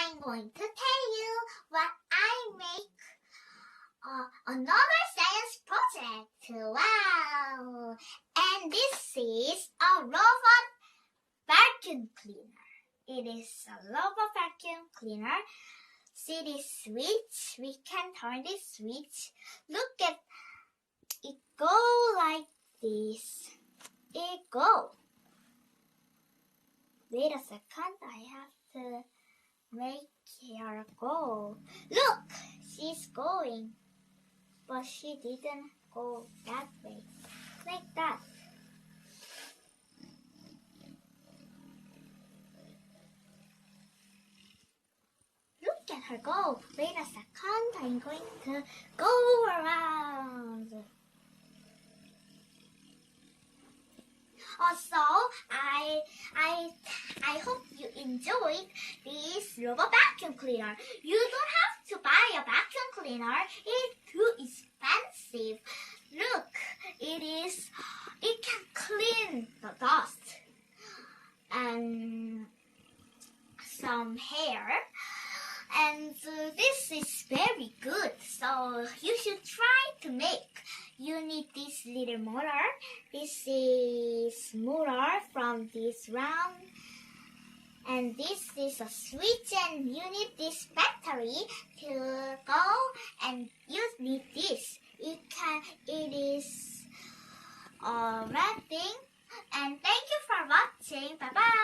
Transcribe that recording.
I'm going to tell you what I make another science project. Wow! And this is a robot vacuum cleaner. It is a robot vacuum cleaner. See this switch? We can turn this switch. Look at it go like this. It go. Wait a second, I have to make her go. Look, she's going. But she didn't go that way. Like that. Look at her go. Wait a second, I'm going to go around. Also, I hope you enjoyed this robot vacuum cleaner. You don't have to buy a vacuum cleaner. It's too expensive. Look, it can clean the dust and some hair. And this is very good, so you should try to make. You need this little motor. This is motor from this round. And this is a switch, and you need this battery to go, and you need this. It is a red thing. And thank you for watching. Bye bye.